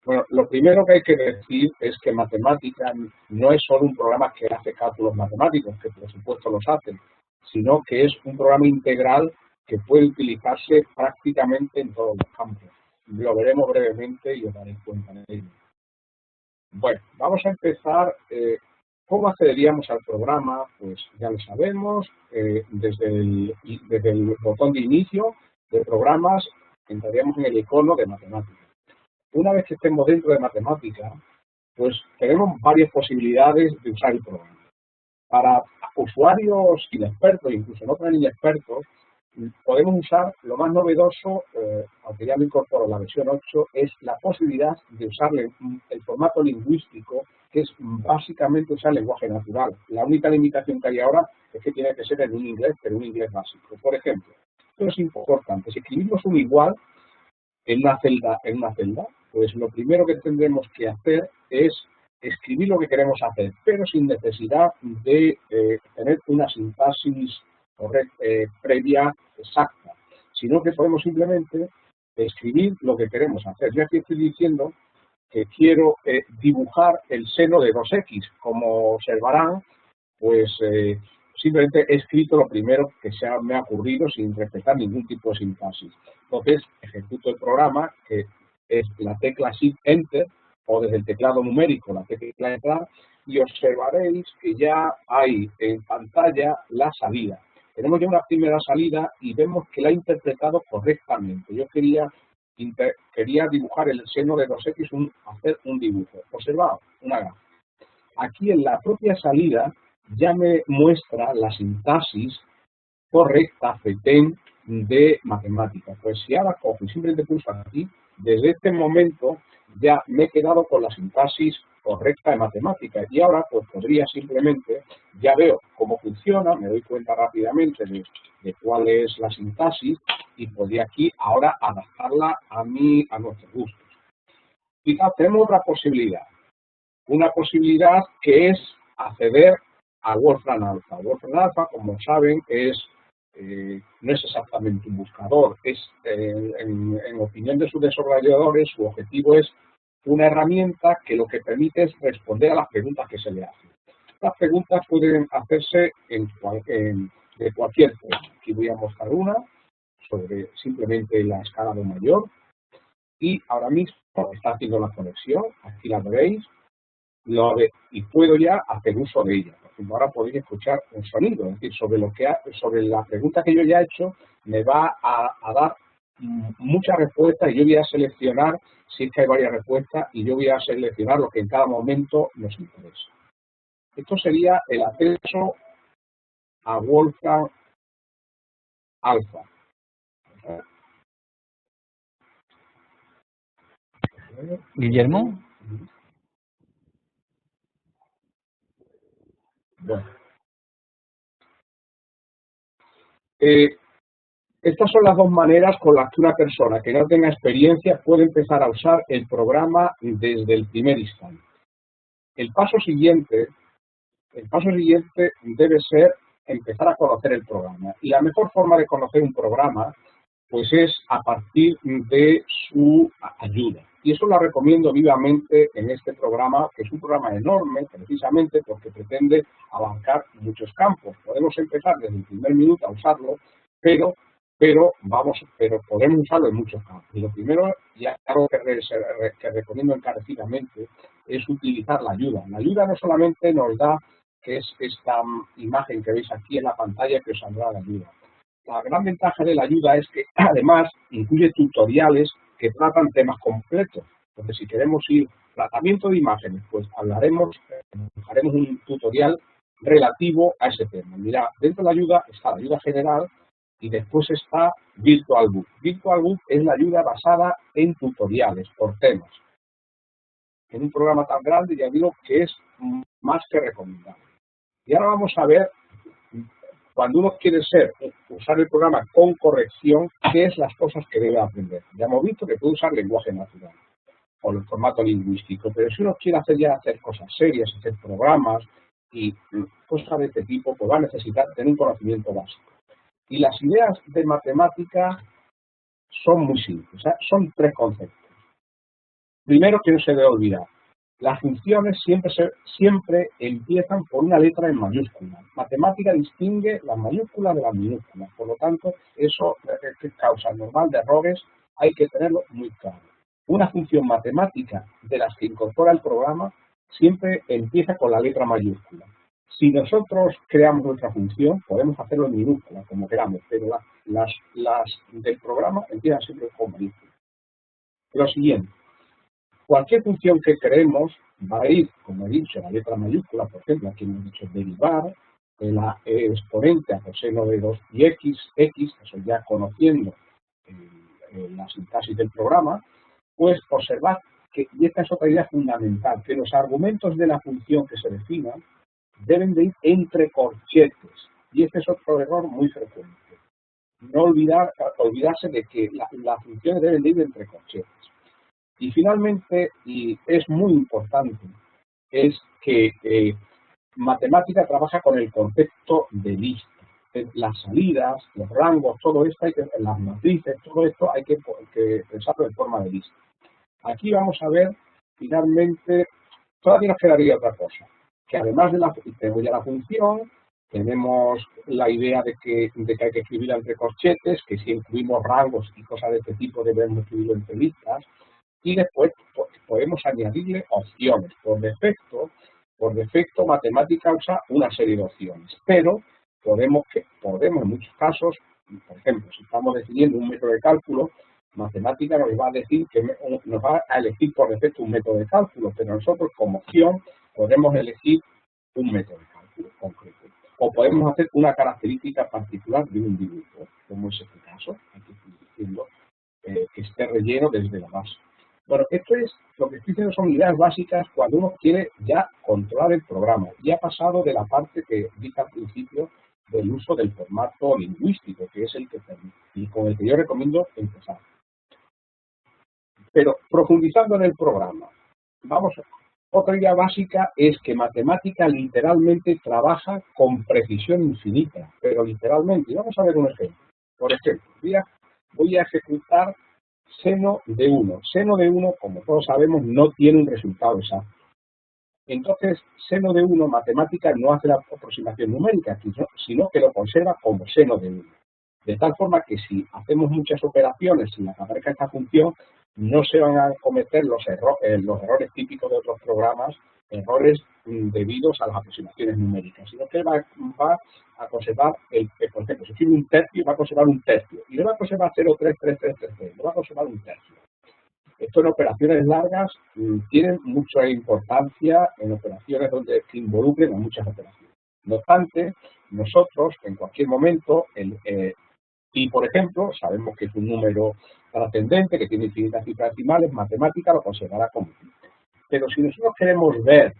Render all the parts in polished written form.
Bueno, lo primero que hay que decir es que matemática no es solo un programa que hace cálculos matemáticos, que por supuesto los hacen, sino que es un programa integral que puede utilizarse prácticamente en todos los campos. Lo veremos brevemente y os daréis cuenta de ello. Bueno, vamos a empezar. ¿Cómo accederíamos al programa? Pues ya lo sabemos, desde el botón de inicio de programas entraríamos en el icono de matemáticas. Una vez que estemos dentro de matemática, pues tenemos varias posibilidades de usar el programa. Para usuarios inexpertos, incluso no tan inexpertos, podemos usar lo más novedoso, aunque ya lo incorporo la versión 8, es la posibilidad de usar el formato lingüístico, que es básicamente usar lenguaje natural. La única limitación que hay ahora es que tiene que ser en un inglés, pero un inglés básico. Por ejemplo, esto es importante, si escribimos un igual en una celda, pues lo primero que tendremos que hacer es escribir lo que queremos hacer, pero sin necesidad de tener una sintaxis previa exacta, sino que podemos simplemente escribir lo que queremos hacer. Yo aquí estoy diciendo que quiero dibujar el seno de 2x, como observarán, pues simplemente he escrito lo primero que me ha ocurrido sin respetar ningún tipo de sintaxis. Entonces, ejecuto el programa, que es la tecla Shift Enter, o desde el teclado numérico la tecla Entrar, y observaréis que ya hay en pantalla la salida. Tenemos ya una primera salida y vemos que la ha interpretado correctamente. Yo quería dibujar el seno de 2x, hacer un dibujo. Observaos, una gráfica. Aquí en la propia salida ya me muestra la sintaxis correcta, FETEN, de matemáticas. Pues si ahora cojo y simplemente pulso aquí, desde este momento ya me he quedado con la sintaxis correcta de matemáticas. Y ahora pues podría simplemente, ya veo cómo funciona, me doy cuenta rápidamente de cuál es la sintaxis y podría aquí ahora adaptarla a nuestros gustos. Quizás tenemos otra posibilidad. Una posibilidad que es acceder a Wolfram Alpha. Wolfram Alpha, como saben, no es exactamente un buscador. En opinión de sus desarrolladores, su objetivo es una herramienta que lo que permite es responder a las preguntas que se le hacen. Las preguntas pueden hacerse de cualquier tema. Aquí voy a mostrar una sobre simplemente la escala de mayor. Y ahora mismo está haciendo la conexión. Aquí la veréis. Y puedo ya hacer uso de ella. Por ejemplo, ahora podéis escuchar un sonido, es decir, sobre la pregunta que yo ya he hecho, me va a dar muchas respuestas y yo voy a seleccionar, si es que hay varias respuestas, y yo voy a seleccionar lo que en cada momento nos interesa. Esto sería el acceso a Wolfram Alpha. Guillermo. Bueno. Estas son las dos maneras con las que una persona que no tenga experiencia puede empezar a usar el programa desde el primer instante. El paso siguiente debe ser empezar a conocer el programa. Y la mejor forma de conocer un programa pues es a partir de su ayuda. Y eso lo recomiendo vivamente en este programa, que es un programa enorme, precisamente porque pretende abarcar muchos campos. Podemos empezar desde el primer minuto a usarlo, pero podemos usarlo en muchos campos. Y lo primero, y algo que recomiendo encarecidamente, es utilizar la ayuda. La ayuda no solamente nos da, que es esta imagen que veis aquí en la pantalla, que os saldrá la ayuda. La gran ventaja de la ayuda es que además incluye tutoriales que tratan temas completos. Entonces, si queremos ir tratamiento de imágenes, pues haremos un tutorial relativo a ese tema. Mira, dentro de la ayuda está la ayuda general y después está VirtualBook. VirtualBook es la ayuda basada en tutoriales por temas. En un programa tan grande, ya digo que es más que recomendable. Y ahora vamos a ver, cuando uno quiere usar el programa con corrección, qué es las cosas que debe aprender. Ya hemos visto que puede usar lenguaje natural o el formato lingüístico, pero si uno quiere hacer cosas serias, hacer programas y cosas de este tipo, pues va a necesitar tener un conocimiento básico. Y las ideas de matemática son muy simples, son tres conceptos. Primero, que no se debe olvidar, las funciones siempre empiezan por una letra en mayúscula. Matemática distingue las mayúsculas de las minúsculas, por lo tanto, eso es causa normal de errores, hay que tenerlo muy claro. Una función matemática de las que incorpora el programa siempre empieza con la letra mayúscula. Si nosotros creamos nuestra función, podemos hacerlo en minúscula, como queramos, pero las del programa empiezan siempre con mayúscula. Lo siguiente, cualquier función que creemos va a ir, como he dicho, la letra mayúscula, por ejemplo, aquí hemos dicho derivar, la exponente a coseno de 2 y x, eso ya conociendo la sintaxis del programa, pues observad que, y esta es otra idea fundamental, que los argumentos de la función que se definan deben de ir entre corchetes, y este es otro error muy frecuente. No olvidarse de que las funciones deben de ir entre corchetes. Y finalmente, y es muy importante, es que matemática trabaja con el concepto de lista. Las salidas, los rangos, todo esto, las matrices, todo esto hay que pensarlo en forma de lista. Aquí vamos a ver, finalmente, todavía nos quedaría otra cosa, que además de tenemos ya la función, tenemos la idea de que hay que escribirla entre corchetes, que si incluimos rangos y cosas de este tipo debemos escribirlo entre listas, y después podemos añadirle opciones. Por defecto, matemática usa una serie de opciones, pero podemos en muchos casos, por ejemplo, si estamos decidiendo un método de cálculo, matemática nos va a decir que nos va a elegir por defecto un método de cálculo, pero nosotros como opción podemos elegir un método de cálculo concreto. O podemos hacer una característica particular de un dibujo, como es este caso, aquí estoy diciendo que esté relleno desde la base. Bueno, esto es, lo que estoy diciendo son ideas básicas cuando uno quiere ya controlar el programa. Ya ha pasado de la parte que dije al principio del uso del formato lingüístico, que es el que permite, y con el que yo recomiendo empezar. Pero profundizando en el programa, otra idea básica es que matemática literalmente trabaja con precisión infinita, pero literalmente. Y vamos a ver un ejemplo. Por ejemplo, voy a ejecutar seno de 1. Seno de 1, como todos sabemos, no tiene un resultado exacto. Entonces, seno de 1, matemática no hace la aproximación numérica, sino que lo conserva como seno de 1. De tal forma que si hacemos muchas operaciones sin que aparezca esta función, no se van a cometer los errores típicos de otros programas, errores debidos a las aproximaciones numéricas, sino que va a conservar, por ejemplo, si escribe un tercio, va a conservar un tercio, y le va a conservar 0,33333, le va a conservar un tercio. Esto en operaciones largas tiene mucha importancia en operaciones donde se involucren a muchas operaciones. No obstante, nosotros en cualquier momento, y por ejemplo, sabemos que es un número trascendente, que tiene infinitas cifras decimales, matemática lo considerará como pi. Pero si nosotros queremos ver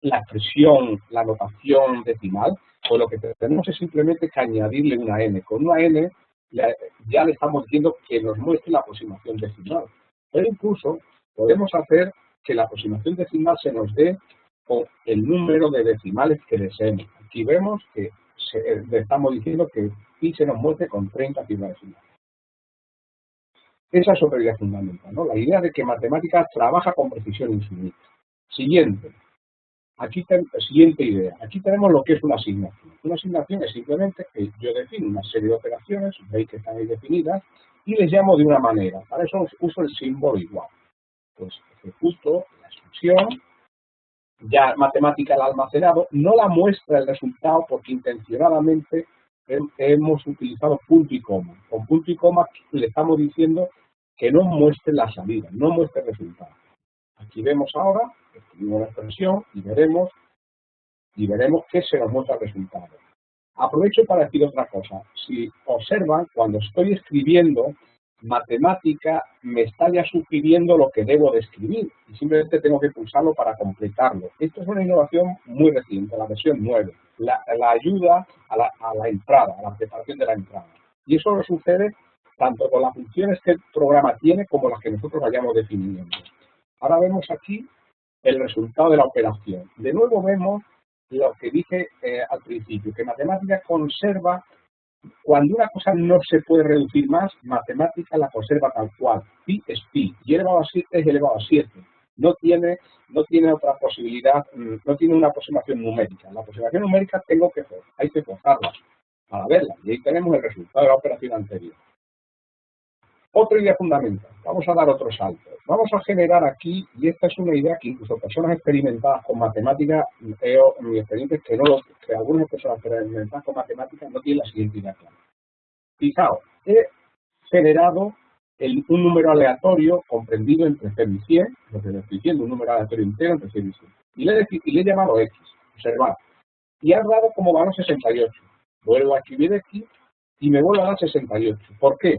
la expresión, la notación decimal, pues lo que tenemos es simplemente que añadirle una n. Con una n ya le estamos diciendo que nos muestre la aproximación decimal. Pero incluso podemos hacer que la aproximación decimal se nos dé con el número de decimales que deseemos. Aquí vemos que le estamos diciendo que pi se nos muestre con 30 cifras decimales. Esa es otra idea fundamental, ¿no? La idea de que matemáticas trabaja con precisión infinita. Siguiente idea. Aquí tenemos lo que es una asignación. Una asignación es simplemente que yo defino una serie de operaciones, veis que están ahí definidas, y les llamo de una manera. Para eso uso el símbolo igual. Pues ejecuto la instrucción, ya matemática la ha almacenado, no la muestra el resultado porque intencionadamente hemos utilizado punto y coma. Con punto y coma le estamos diciendo que no muestre la salida, no muestre el resultado. Aquí vemos ahora, escribimos la expresión y veremos que se nos muestra el resultado. Aprovecho para decir otra cosa. Si observan, cuando estoy escribiendo, matemática me está ya sugiriendo lo que debo de escribir y simplemente tengo que pulsarlo para completarlo. Esto es una innovación muy reciente, la versión 9. La ayuda a la entrada, a la preparación de la entrada. Y eso sucede tanto con las funciones que el programa tiene como las que nosotros vayamos definiendo. Ahora vemos aquí el resultado de la operación. De nuevo vemos lo que dije al principio, que matemática conserva Cuando una cosa no se puede reducir más, matemática la conserva tal cual. Pi es pi, y elevado a 7 es elevado a 7. No tiene otra posibilidad, no tiene una aproximación numérica. La aproximación numérica hay que forzarla para verla, y ahí tenemos el resultado de la operación anterior. Otra idea fundamental, vamos a dar otro salto. Vamos a generar aquí, y esta es una idea que incluso personas experimentadas con matemáticas, mi experiencia es que algunas personas experimentadas con matemáticas no tienen la siguiente idea clara. Fijaos, he generado un número aleatorio comprendido entre 0 y 100, lo que le estoy diciendo, un número aleatorio entero entre 0 y 100. Y le he llamado X, observad. Y ha dado como valor 68. Vuelvo a escribir X y me vuelvo a dar 68. ¿Por qué?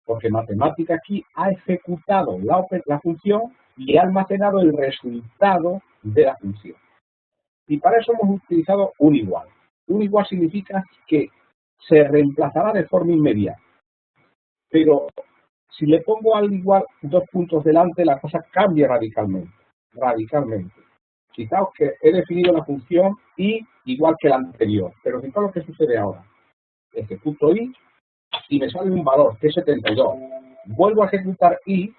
Porque matemática aquí ha ejecutado la función y ha almacenado el resultado de la función. Y para eso hemos utilizado un igual. Un igual significa que se reemplazará de forma inmediata. Pero si le pongo al igual 2 puntos delante, la cosa cambia radicalmente. Radicalmente. Fijaos que he definido la función y igual que la anterior. Pero fijaos lo que sucede ahora. Ejecuto i y me sale un valor, que es 72. Vuelvo a ejecutar i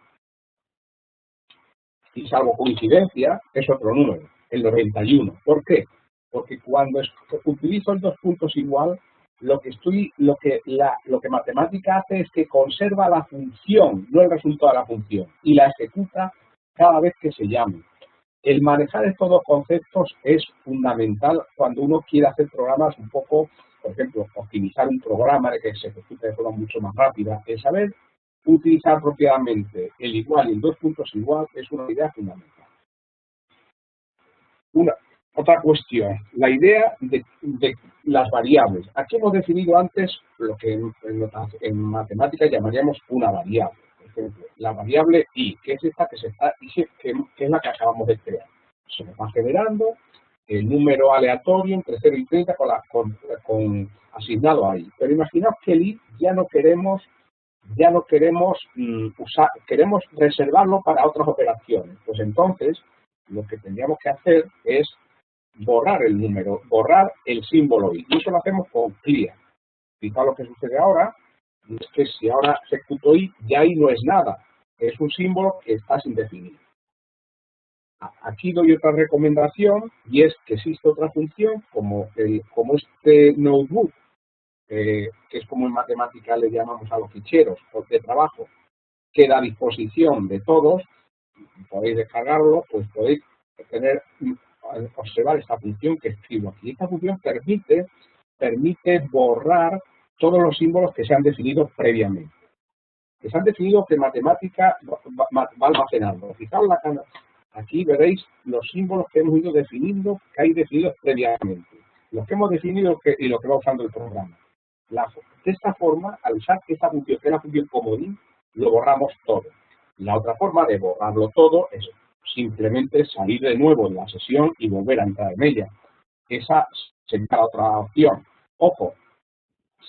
y salvo coincidencia, es otro número, el 91. ¿Por qué? Porque cuando utilizo el 2 puntos igual, lo que matemática hace es que conserva la función, no el resultado de la función, y la ejecuta cada vez que se llame. El manejar estos dos conceptos es fundamental cuando uno quiere hacer programas un poco, por ejemplo, optimizar un programa de que se ejecute de forma mucho más rápida. El saber utilizar apropiadamente el igual y el 2 puntos igual es una idea fundamental. Otra cuestión, la idea de las variables. Aquí hemos definido antes lo que en matemáticas llamaríamos una variable. Por ejemplo, la variable i, que es esta que es la que acabamos de crear. Se nos va generando el número aleatorio entre 0 y 30 con asignado ahí. Pero imaginaos que el i ya no queremos usar, queremos reservarlo para otras operaciones. Pues entonces lo que tendríamos que hacer es borrar el número, borrar el símbolo i. Y eso lo hacemos con clear. Fijaos lo que sucede ahora, es que si ahora ejecuto i, ya i no es nada. Es un símbolo que está sin definir. Aquí doy otra recomendación y es que existe otra función como este notebook, que es como en matemática le llamamos a los ficheros de trabajo, queda a disposición de todos, podéis descargarlo, pues podéis observar esta función que escribo aquí. Esta función permite borrar todos los símbolos que se han definido previamente. Que se han definido que matemática va almacenando. Fijaos aquí veréis los símbolos que hemos ido definiendo, que hay definidos previamente. Los que hemos definido y lo que va usando el programa. De esta forma, al usar esta función, que es la función comodín, lo borramos todo. La otra forma de borrarlo todo es simplemente salir de nuevo de la sesión y volver a entrar en ella. Esa sería la otra opción. Ojo,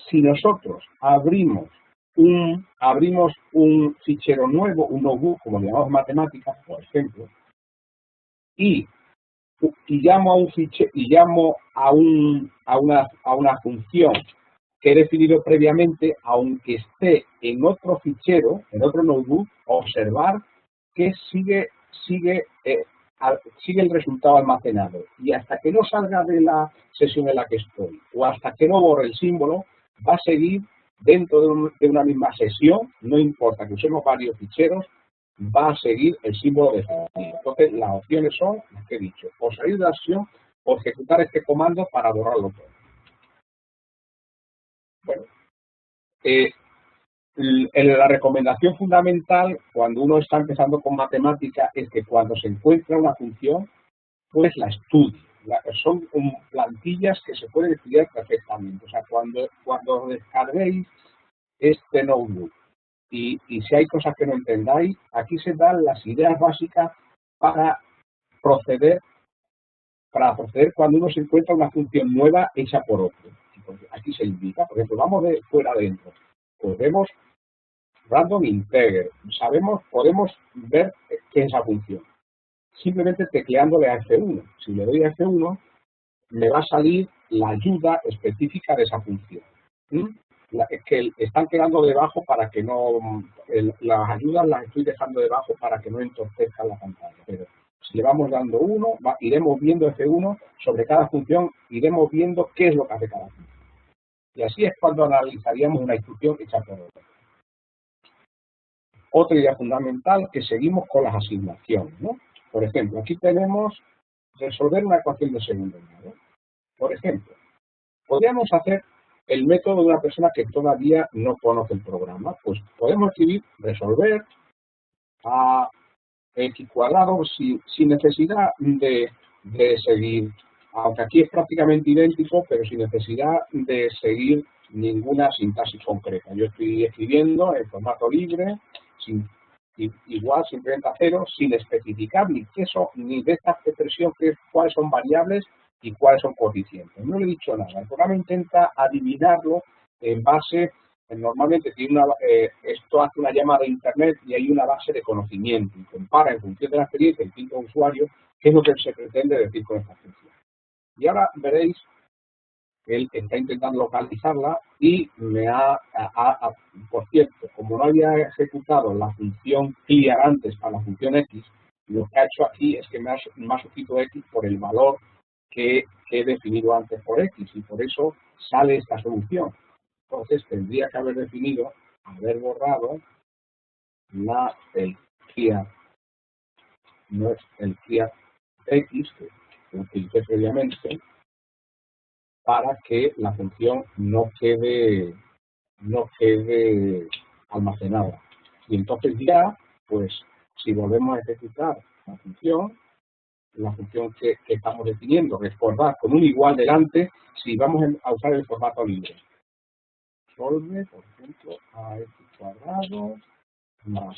si nosotros abrimos un fichero nuevo, un notebook, como le llamamos matemáticas, por ejemplo, y llamo a un fichero, y llamo a una función que he definido previamente, aunque esté en otro fichero, en otro notebook, observar que sigue el resultado almacenado. Y hasta que no salga de la sesión en la que estoy, o hasta que no borre el símbolo, va a seguir dentro de una misma sesión, no importa que usemos varios ficheros, va a seguir el símbolo definido. Entonces, las opciones son las que he dicho, o salir de la sesión o ejecutar este comando para borrarlo todo. Bueno, la recomendación fundamental cuando uno está empezando con matemática es que cuando se encuentra una función, pues la estudie. Son plantillas que se pueden estudiar perfectamente. O sea, cuando descarguéis este notebook y si hay cosas que no entendáis, aquí se dan las ideas básicas para proceder cuando uno se encuentra una función nueva hecha por otro. Aquí se indica, por ejemplo, vamos de fuera adentro. Pues vemos random integer. Podemos ver qué es esa función. Simplemente tecleándole a F1. Si le doy a F1, me va a salir la ayuda específica de esa función. que están quedando debajo para que no, las ayudas las estoy dejando debajo para que no entorpezcan la pantalla. Pero si le vamos dando uno, iremos viendo F1 sobre cada función, iremos viendo qué es lo que hace cada función. Y así es cuando analizaríamos una instrucción hecha por otro. Otra idea fundamental, que seguimos con las asignaciones, ¿no? Por ejemplo, aquí tenemos resolver una ecuación de segundo grado. Por ejemplo, podríamos hacer el método de una persona que todavía no conoce el programa. Pues podemos escribir resolver a x cuadrado sin necesidad de seguir, aunque aquí es prácticamente idéntico, pero sin necesidad de seguir ninguna sintaxis concreta. Yo estoy escribiendo en formato libre, igual, simplemente a cero, sin especificar ni queso, ni de esta expresión cuáles son variables y cuáles son coeficientes. No le he dicho nada. El programa intenta adivinarlo en base, normalmente tiene esto hace una llamada a internet y hay una base de conocimiento y compara en función de la experiencia del tipo de usuario qué es lo que se pretende decir con esta función. Y ahora veréis que él está intentando localizarla y por cierto, como no había ejecutado la función clear antes para la función x, lo que ha hecho aquí es que me ha sustituido x por el valor que he definido antes por x y por eso sale esta solución. Entonces tendría que haber definido, haber borrado el clear, no es el clear x que utilicé previamente, para que la función no quede almacenada. Y entonces ya, pues, si volvemos a ejecutar la función que estamos definiendo, recordar con un igual delante, si vamos a usar el formato libre. Solve, por ejemplo, a x cuadrado más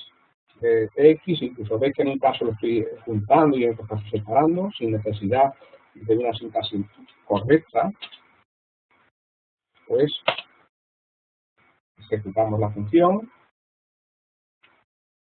x, incluso veis que en un caso lo estoy juntando y en otro caso separando, sin necesidad de una sintaxis correcta, pues ejecutamos la función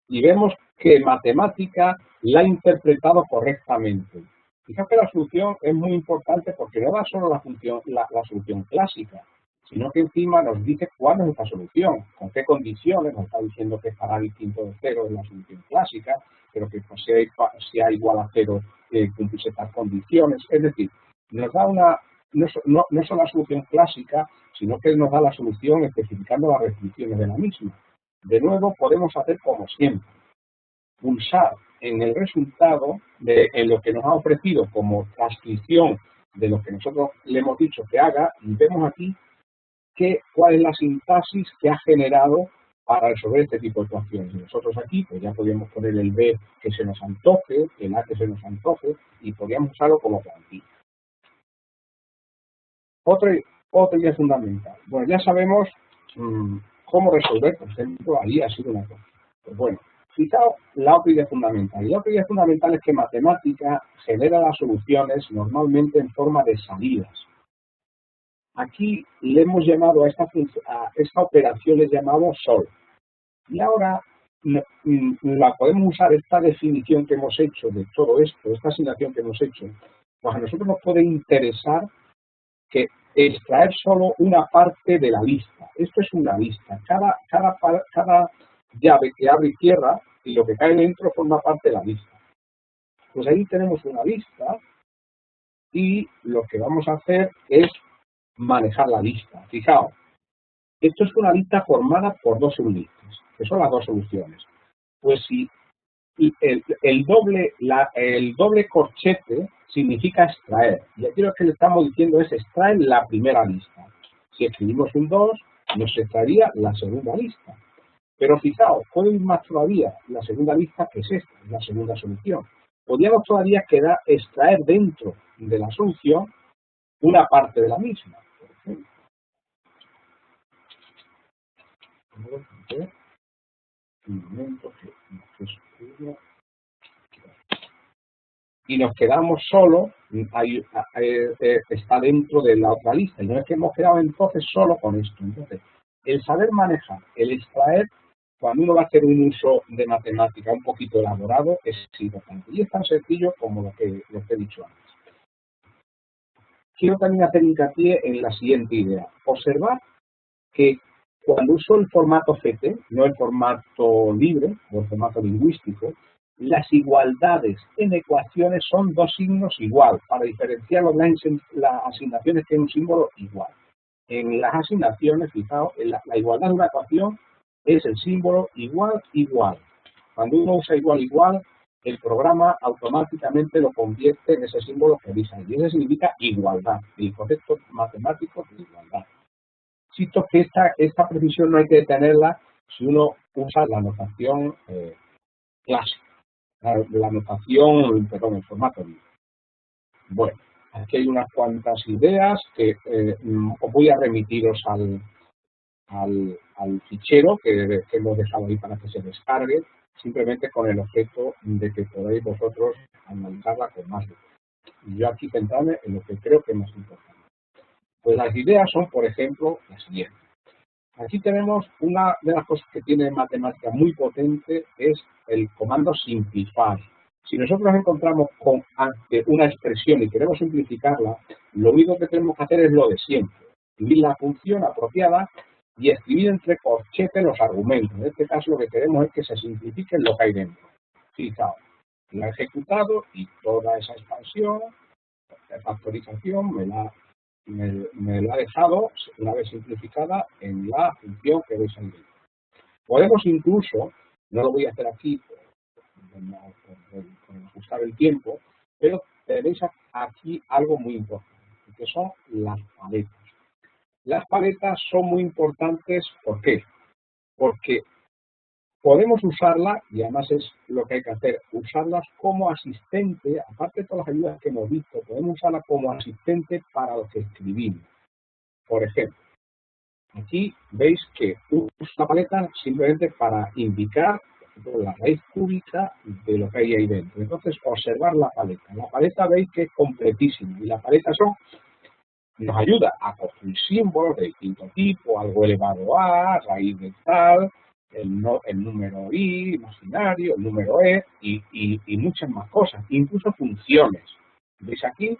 y vemos que matemática la ha interpretado correctamente. Fijaos que la solución es muy importante porque no da solo la solución clásica, sino que encima nos dice cuál es nuestra solución, con qué condiciones, nos está diciendo que estará distinto de cero en la solución clásica, pero que pues, sea igual a cero cumplirse estas condiciones. Es decir, nos da no solo la solución clásica, sino que nos da la solución especificando las restricciones de la misma. De nuevo, podemos hacer como siempre, pulsar en el resultado en lo que nos ha ofrecido como transcripción de lo que nosotros le hemos dicho que haga y vemos aquí cuál es la sintaxis que ha generado para resolver este tipo de ecuaciones. Nosotros aquí pues ya podríamos poner el B que se nos antoje, el A que se nos antoje y podríamos usarlo como plantilla. Otra idea fundamental. Bueno, ya sabemos cómo resolver, por ejemplo, ahí ha sido una cosa. Pues bueno, fijaos la otra idea fundamental. Y la otra idea fundamental es que matemática genera las soluciones normalmente en forma de salidas. Aquí le hemos llamado a esta operación, le he llamado solve. Y ahora la podemos usar, esta definición que hemos hecho de todo esto, esta asignación que hemos hecho, pues a nosotros nos puede interesar que extraer solo una parte de la lista. Esto es una lista. Cada llave que abre y cierra y lo que cae dentro forma parte de la lista. Pues ahí tenemos una lista y lo que vamos a hacer es manejar la lista. Fijaos, esto es una lista formada por dos sublistas, que son las dos soluciones. Pues si el doble corchete significa extraer. Y aquí lo que le estamos diciendo es extraer la primera lista. Si escribimos un 2, nos extraería la segunda lista. Pero fijaos, puede ir más todavía. La segunda lista, que es esta, la segunda solución. Podríamos todavía extraer dentro de la solución una parte de la misma. Por ejemplo. Un momento que y nos quedamos solo, está dentro de la otra lista. Y no es que hemos quedado entonces solo con esto. Entonces, el saber manejar, el extraer, cuando uno va a hacer un uso de matemática un poquito elaborado, es importante. Y es tan sencillo como lo que he dicho antes. Quiero también hacer hincapié en la siguiente idea. Observar que cuando uso el formato CT, no el formato libre o el formato lingüístico, las igualdades en ecuaciones son dos signos igual. Para diferenciar las asignaciones tiene un símbolo igual. En las asignaciones, fijaos, la igualdad de una ecuación es el símbolo igual, igual. Cuando uno usa igual, igual, el programa automáticamente lo convierte en ese símbolo que dice ahí. Y eso significa igualdad, el concepto matemático de igualdad. Cito que esta precisión no hay que detenerla si uno usa la notación clásica, la notación, perdón, el formato libre. Bueno, aquí hay unas cuantas ideas que os voy a remitiros al fichero que hemos dejado ahí para que se descargue, simplemente con el objeto de que podáis vosotros analizarla con más detalle. Y yo aquí centrarme en lo que creo que es más importante. Pues las ideas son, por ejemplo, las siguientes. Aquí tenemos una de las cosas que tiene matemática muy potente, es el comando simplify. Si nosotros nos encontramos con una expresión y queremos simplificarla, lo único que tenemos que hacer es lo de siempre. Escribir la función apropiada y escribir entre corchetes los argumentos. En este caso lo que queremos es que se simplifique lo que hay dentro. Fijaos, la he ejecutado y toda esa expansión, de factorización, me la ha dejado, una vez simplificada, en la función que veis ahí. Podemos incluso, no lo voy a hacer aquí por ajustar el tiempo, pero tenéis aquí algo muy importante, que son las paletas. Las paletas son muy importantes, ¿por qué? Porque podemos usarlas, y además es lo que hay que hacer, usarlas como asistente, aparte de todas las ayudas que hemos visto, podemos usarlas como asistente para lo que escribimos. Por ejemplo, aquí veis que uso la paleta simplemente para indicar la raíz cúbica de lo que hay ahí dentro. Entonces, observar la paleta. La paleta veis que es completísima y la paleta nos ayuda a construir símbolos de distinto tipo, algo elevado a, raíz de tal, el número i, imaginario, el número e y muchas más cosas, incluso funciones. ¿Veis aquí?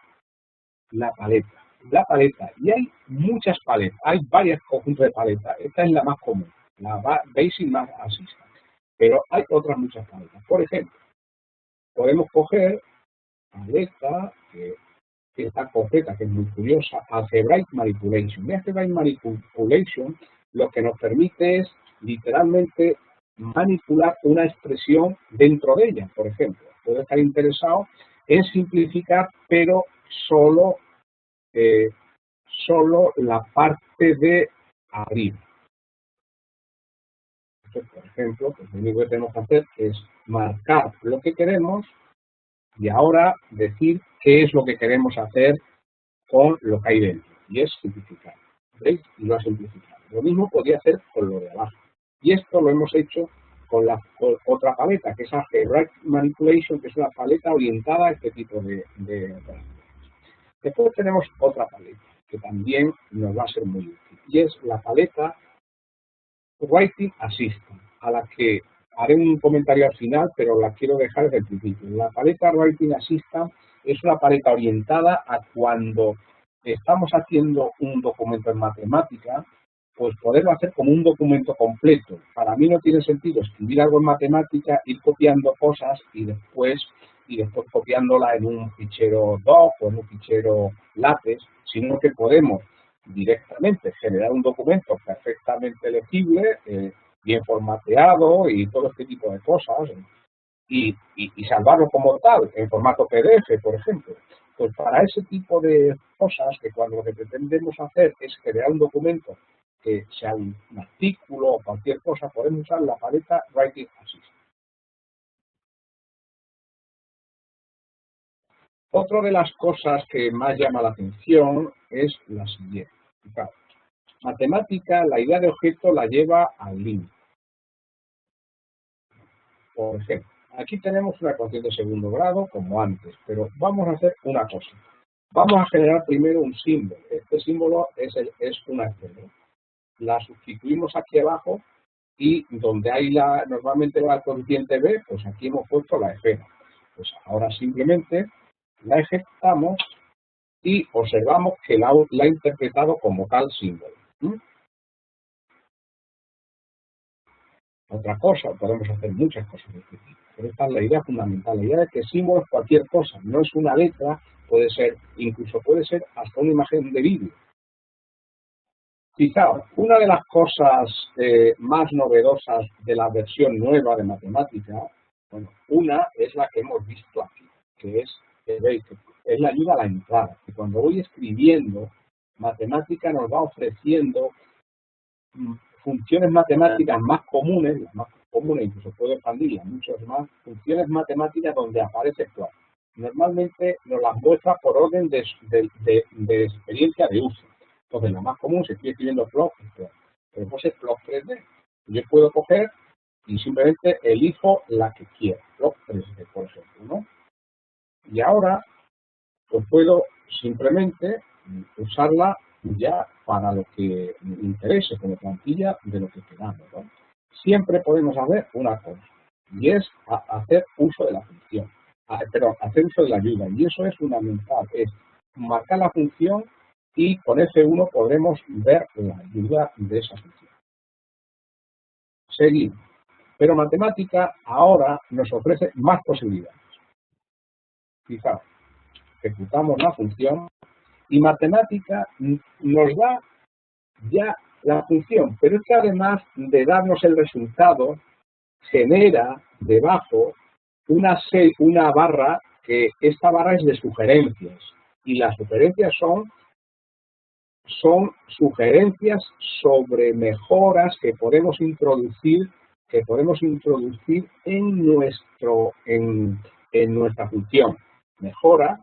La paleta, y hay muchas paletas, hay varios conjuntos de paletas, esta es la más común, la Basic Math Assistant, pero hay otras muchas paletas. Por ejemplo, podemos coger paleta, que está completa, que es muy curiosa, Algebraic Manipulation. Y Algebraic Manipulation lo que nos permite es literalmente manipular una expresión dentro de ella. Por ejemplo, puede estar interesado en simplificar, pero solo la parte de arriba. Entonces, por ejemplo, pues lo único que tenemos que hacer es marcar lo que queremos y ahora decir qué es lo que queremos hacer con lo que hay dentro. Y es simplificar. ¿Veis? Y lo ha simplificado. Lo mismo podría hacer con lo de abajo. Y esto lo hemos hecho con otra paleta, que es Algebraic Manipulation, que es una paleta orientada a este tipo de operaciones. Después tenemos otra paleta, que también nos va a ser muy útil, y es la paleta Writing Assistant, a la que haré un comentario al final, pero la quiero dejar desde el principio. La paleta Writing Assistant es una paleta orientada a cuando estamos haciendo un documento en matemática, pues poderlo hacer como un documento completo. Para mí no tiene sentido escribir algo en matemática, ir copiando cosas y después copiándola en un fichero doc o en un fichero látex, sino que podemos directamente generar un documento perfectamente legible, bien formateado y todo este tipo de cosas, y salvarlo como tal, en formato PDF, por ejemplo. Pues para ese tipo de cosas, que cuando lo que pretendemos hacer es crear un documento que sea un artículo o cualquier cosa, podemos usar la paleta Writing Assistant. Otra de las cosas que más llama la atención es la siguiente. Claro, matemática, la idea de objeto la lleva al límite. Por ejemplo, aquí tenemos una ecuación de segundo grado, como antes, pero vamos a hacer una cosa. Vamos a generar primero un símbolo. Este símbolo es una F. La sustituimos aquí abajo y donde hay normalmente va el coeficiente B, pues aquí hemos puesto la F. Pues ahora simplemente la ejecutamos y observamos que la ha interpretado como tal símbolo. otra cosa, podemos hacer muchas cosas de este tipo. Pero esta es la idea fundamental, la idea de que símbolo es cualquier cosa, no es una letra, puede ser, incluso puede ser hasta una imagen de vídeo. Fijaos, una de las cosas más novedosas de la versión nueva de matemática, bueno, una es la que hemos visto aquí, que es, veis, que es la ayuda a la entrada, que cuando voy escribiendo, matemática nos va ofreciendo funciones matemáticas más comunes, las más comunes, incluso puedo expandirlas, muchas más, funciones matemáticas donde aparece plot. Normalmente nos las muestra por orden de experiencia de uso. Entonces, la más común, si estoy escribiendo plot, pero después es plot 3D. Yo puedo coger y simplemente elijo la que quiera, plot 3D, por ejemplo, ¿no? Y ahora, pues puedo simplemente usarla ya para lo que me interese, como plantilla de lo que queramos, ¿no? Siempre podemos hacer una cosa, y es hacer uso de la función, hacer uso de la ayuda, y eso es fundamental, es marcar la función y con F1 podremos ver la ayuda de esa función. Seguimos. Pero matemática ahora nos ofrece más posibilidades. Fijaos, ejecutamos la función y matemática nos da ya la función, pero es que además de darnos el resultado, genera debajo una barra, que esta barra es de sugerencias, y las sugerencias son sugerencias sobre mejoras que podemos introducir en nuestra función. Mejora,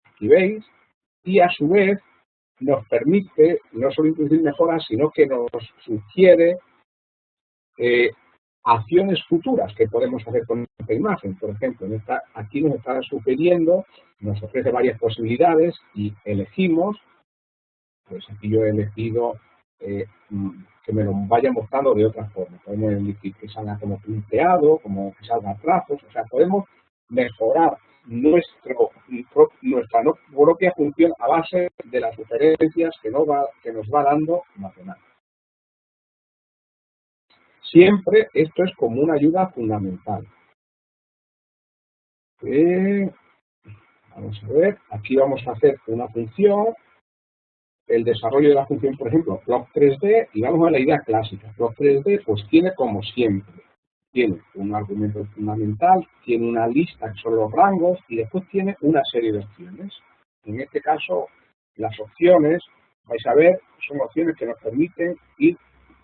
aquí veis, y a su vez nos permite no solo introducir mejoras, sino que nos sugiere acciones futuras que podemos hacer con esta imagen. Por ejemplo, aquí nos está sugiriendo, nos ofrece varias posibilidades y elegimos. Pues aquí yo he elegido que me lo vaya mostrando de otra forma. Podemos elegir que salga como punteado, como que salga a trazos, o sea, podemos mejorar nuestra propia función a base de las sugerencias que nos va dando matemáticas. Siempre esto es como una ayuda fundamental. Vamos a ver, aquí vamos a hacer una función, el desarrollo de la función, por ejemplo, plot 3D, y vamos a la idea clásica. Plot 3D pues tiene como siempre, tiene un argumento fundamental, tiene una lista que son los rangos y después tiene una serie de opciones. En este caso, las opciones, vais a ver, son opciones que nos permiten ir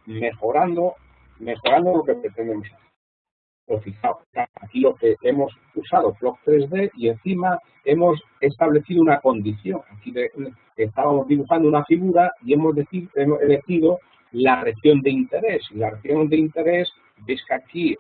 mejorando lo que pretendemos hacer. Pues fijaos, aquí lo que hemos usado plot 3D y encima hemos establecido una condición. Aquí estábamos dibujando una figura y hemos elegido la región de interés. Y la región de interés, veis que aquí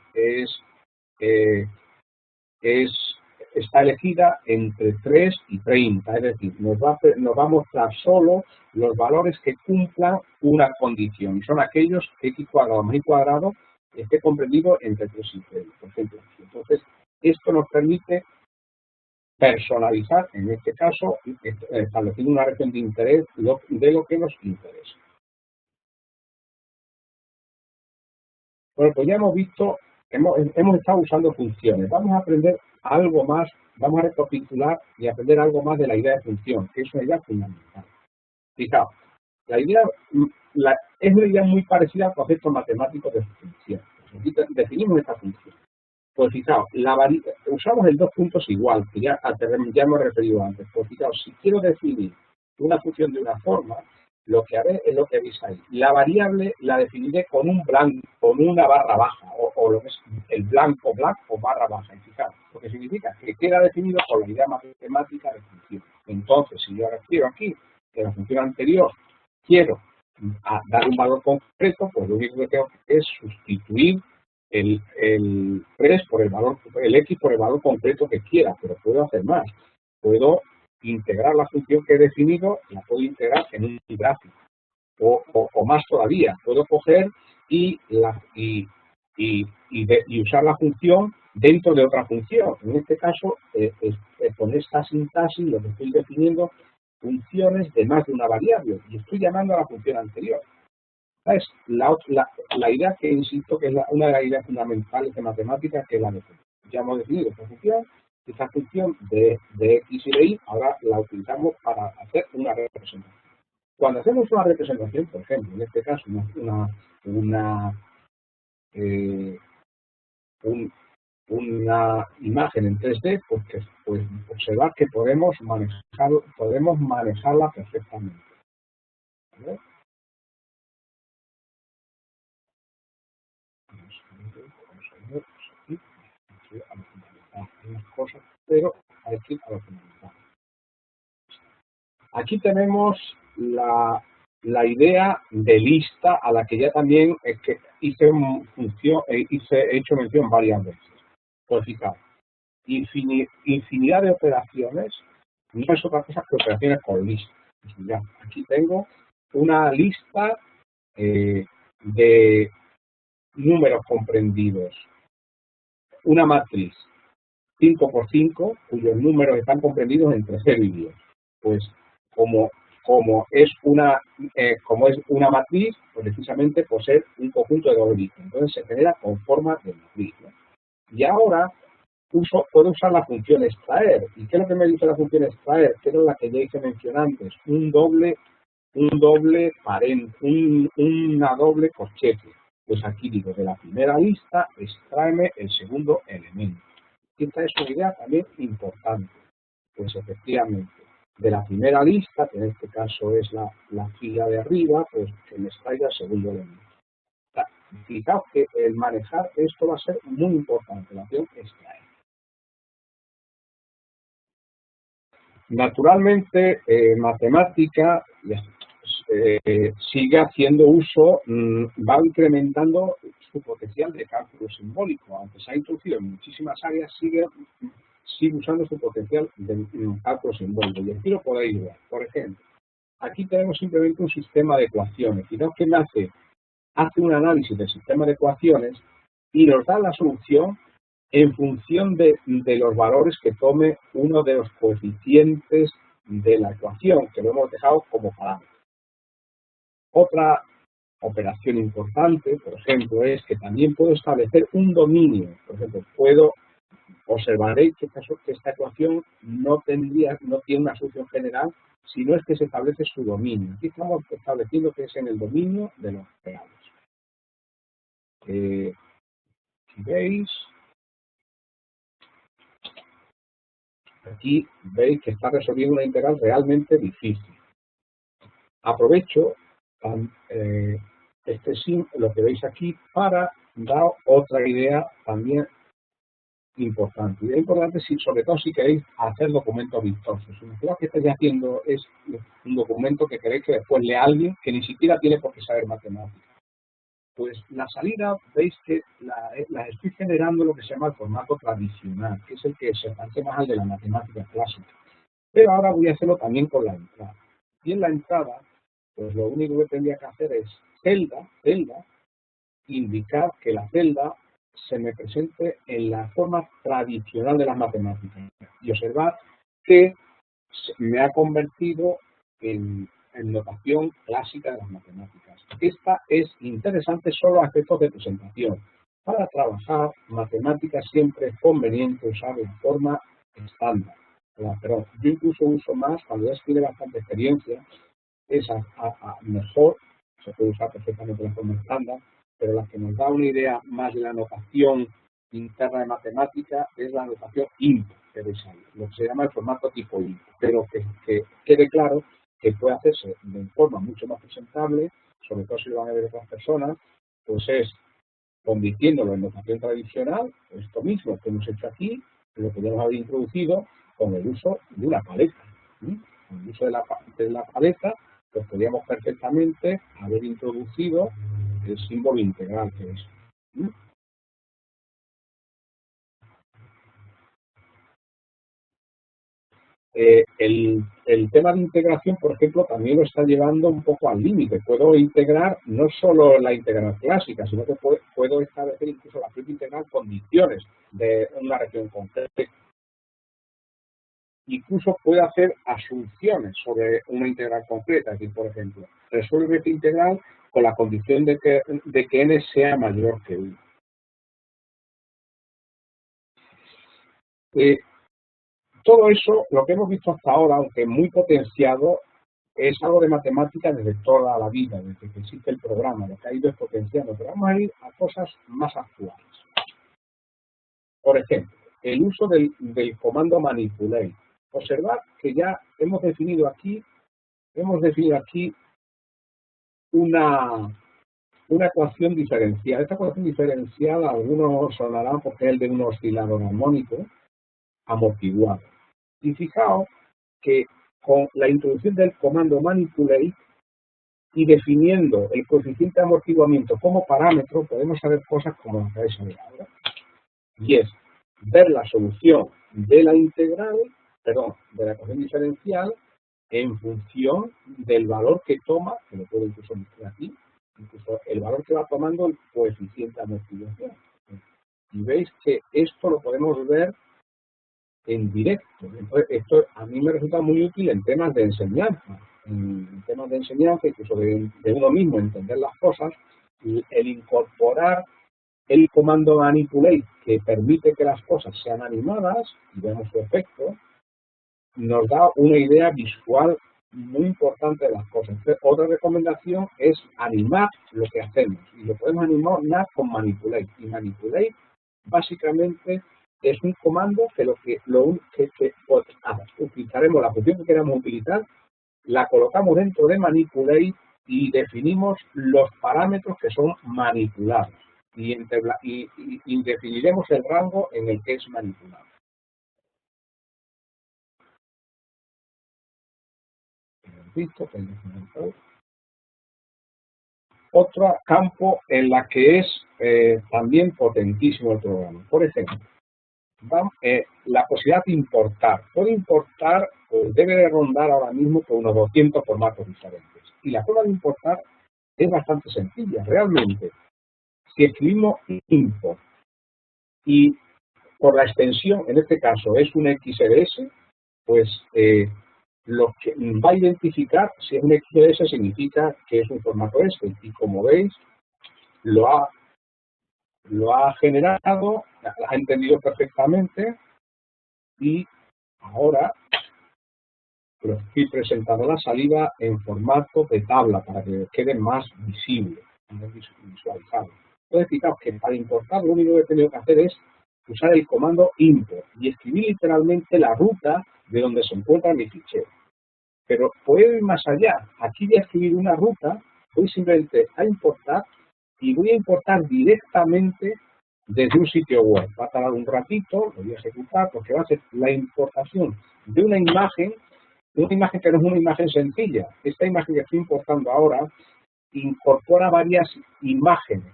está elegida entre 3 y 30, es decir, nos va a mostrar solo los valores que cumplan una condición. Son aquellos que x cuadrado más y cuadrado esté comprendido entre 3 y 3, por ejemplo. Entonces, esto nos permite personalizar, en este caso, estableciendo una región de interés de lo que nos interesa. Bueno, pues ya hemos visto, hemos estado usando funciones. Vamos a aprender algo más, vamos a recapitular y aprender algo más de la idea de función, que es una idea fundamental. Fijaos, la idea es una idea muy parecida al concepto matemático de función. Aquí definimos esta función. Pues fijaos, usamos el 2 puntos igual, que ya hemos referido antes. Pues fijaos, si quiero definir una función de una forma, lo que haré es lo que veis ahí. La variable la definiré con una barra baja, o lo que es el blanco o barra baja. Y fijaos, lo que significa que queda definido por la idea matemática de función. Entonces, si yo ahora quiero aquí, que la función anterior, quiero dar un valor concreto, pues lo único que tengo que es sustituir el 3 por el x por el valor concreto que quiera, pero puedo hacer más. Puedo integrar la función que he definido, la puedo integrar en un gráfico. O más todavía, puedo coger y usar la función dentro de otra función. En este caso, con esta sintaxis, lo que estoy definiendo funciones de más de una variable y estoy llamando a la función anterior. Es la idea que insisto que es una de las ideas fundamentales de matemáticas, que es la de función. Ya hemos definido esta función de x y de y, ahora la utilizamos para hacer una representación. Cuando hacemos una representación, por ejemplo, en este caso una imagen en 3D, pues observar que podemos manejarla perfectamente. ¿Vale? Cosas, pero hay que ir a lo fundamental. Aquí tenemos la idea de lista, a la que ya también he hecho mención varias veces. Pues fijaos, infinidad de operaciones no es otra cosa que operaciones con lista. Pues mirad, aquí tengo una lista de números comprendidos, una matriz 5 por 5, cuyos números están comprendidos entre 0 y 10. Pues como es una matriz, pues precisamente posee un conjunto de doble dígito. Entonces se genera con forma de matriz, ¿no? Y ahora puedo usar la función extraer. ¿Y qué es lo que me dice la función extraer? Que era la que ya hice mención antes, una doble corchete. Pues aquí digo, de la primera lista, extráeme el segundo elemento. Esta es una idea también importante. Pues efectivamente, de la primera lista, que en este caso es la fila de arriba, pues que me extraiga el segundo elemento. Fijaos que el manejar esto va a ser muy importante, la opción extraer. Naturalmente, matemática sigue haciendo uso, va incrementando su potencial de cálculo simbólico. Aunque se ha introducido en muchísimas áreas, sigue usando su potencial de cálculo simbólico. Y aquí lo podéis ver. Por ejemplo, aquí tenemos simplemente un sistema de ecuaciones. Fijaos que hace un análisis del sistema de ecuaciones y nos da la solución en función de los valores que tome uno de los coeficientes de la ecuación, que lo hemos dejado como parámetro. Otra operación importante, por ejemplo, es que también puedo establecer un dominio. Por ejemplo, observaréis que esta ecuación no tiene una solución general, sino es que se establece su dominio. Aquí estamos estableciendo que es en el dominio de los reales. Si veis, aquí veis que está resolviendo una integral realmente difícil. Aprovecho lo que veis aquí para dar otra idea también importante. Idea importante, sobre todo si queréis hacer documentos vistosos. Si lo que estáis haciendo es un documento que queréis que después lea alguien que ni siquiera tiene por qué saber matemáticas. Pues la salida, veis que la estoy generando lo que se llama el formato tradicional, que es el que se parece más al de la matemática clásica. Pero ahora voy a hacerlo también con la entrada. Y en la entrada, pues lo único que tendría que hacer es celda, indicar que la celda se me presente en la forma tradicional de las matemáticas. Y observar que me ha convertido en notación clásica de las matemáticas. Esta es interesante solo a efectos de presentación. Para trabajar matemáticas siempre es conveniente usar la forma estándar. Pero yo incluso uso más, cuando ya tiene bastante experiencia, es mejor, se puede usar perfectamente la forma estándar, pero la que nos da una idea más de la notación interna de matemática es la notación INT, que veis ahí, lo que se llama el formato tipo INT, pero que quede claro que puede hacerse de forma mucho más presentable, sobre todo si lo van a ver otras personas, pues es convirtiéndolo en notación tradicional, esto mismo que hemos hecho aquí, lo que ya nos había introducido, con el uso de una paleta. Con el uso de la paleta, pues podríamos perfectamente haber introducido el símbolo integral que es. El tema de integración, por ejemplo, también lo está llevando un poco al límite. Puedo integrar no solo la integral clásica, sino que puedo establecer incluso la propia integral condiciones de una región concreta. Incluso puedo hacer asunciones sobre una integral concreta. Es decir, por ejemplo, resuelve esta integral con la condición de que n sea mayor que 1. Todo eso, lo que hemos visto hasta ahora, aunque muy potenciado, es algo de matemática desde toda la vida, desde que existe el programa, lo que ha ido es potenciando. Pero vamos a ir a cosas más actuales. Por ejemplo, el uso del comando manipulate. Observad que ya hemos definido aquí una ecuación diferencial. Esta ecuación diferencial a algunos sonará porque es el de un oscilador armónico amortiguado. Y fijaos que con la introducción del comando manipulate y definiendo el coeficiente de amortiguamiento como parámetro, podemos saber cosas como las que vais a ver ahora. Y es ver la solución de la integral, de la ecuación diferencial, en función del valor que toma, que lo puedo incluso mostrar aquí, incluso el valor que va tomando el coeficiente de amortiguación. Y veis que esto lo podemos ver en directo. Entonces, esto a mí me resulta muy útil en temas de enseñanza. En temas de enseñanza, incluso de uno mismo entender las cosas, y el incorporar el comando manipulate que permite que las cosas sean animadas y veamos su efecto, nos da una idea visual muy importante de las cosas. Entonces, otra recomendación es animar lo que hacemos. Y lo podemos animar con manipulate. Y manipulate básicamente es un comando que utilizaremos la función que queramos utilizar, la colocamos dentro de manipulate y definimos los parámetros que son manipulados. Y definiremos el rango en el que es manipulado. Otro campo en la que es también potentísimo el programa. Por ejemplo, la posibilidad de importar. Puede importar, debe de rondar ahora mismo por unos 200 formatos diferentes. Y la forma de importar es bastante sencilla. Realmente, si escribimos import y por la extensión, en este caso es un XLS, pues lo que va a identificar si es un XLS significa que es un formato este. Y como veis, lo ha generado, ha entendido perfectamente y ahora lo estoy presentando la salida en formato de tabla para que quede más visible, más visualizable. Entonces, fijaos que para importar lo único que he tenido que hacer es usar el comando import y escribir literalmente la ruta de donde se encuentra mi fichero. Pero puedo ir más allá. Aquí voy a escribir una ruta, voy simplemente a importar y voy a importar directamente desde un sitio web. Va a tardar un ratito, lo voy a ejecutar porque va a ser la importación de una imagen que no es una imagen sencilla. Esta imagen que estoy importando ahora incorpora varias imágenes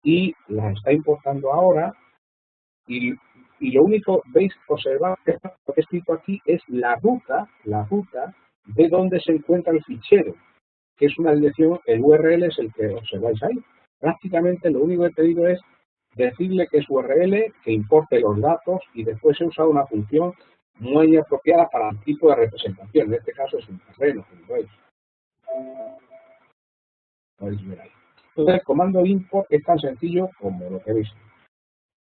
y las está importando ahora y lo único, veis, observad que lo que he escrito aquí es la ruta de donde se encuentra el fichero, que es una dirección, el URL es el que observáis ahí. Prácticamente lo único que he pedido es decirle que es URL, que importe los datos y después he usado una función muy apropiada para el tipo de representación. En este caso es un terreno, como veis. Podéis ver ahí. Entonces el comando import es tan sencillo como lo que veis.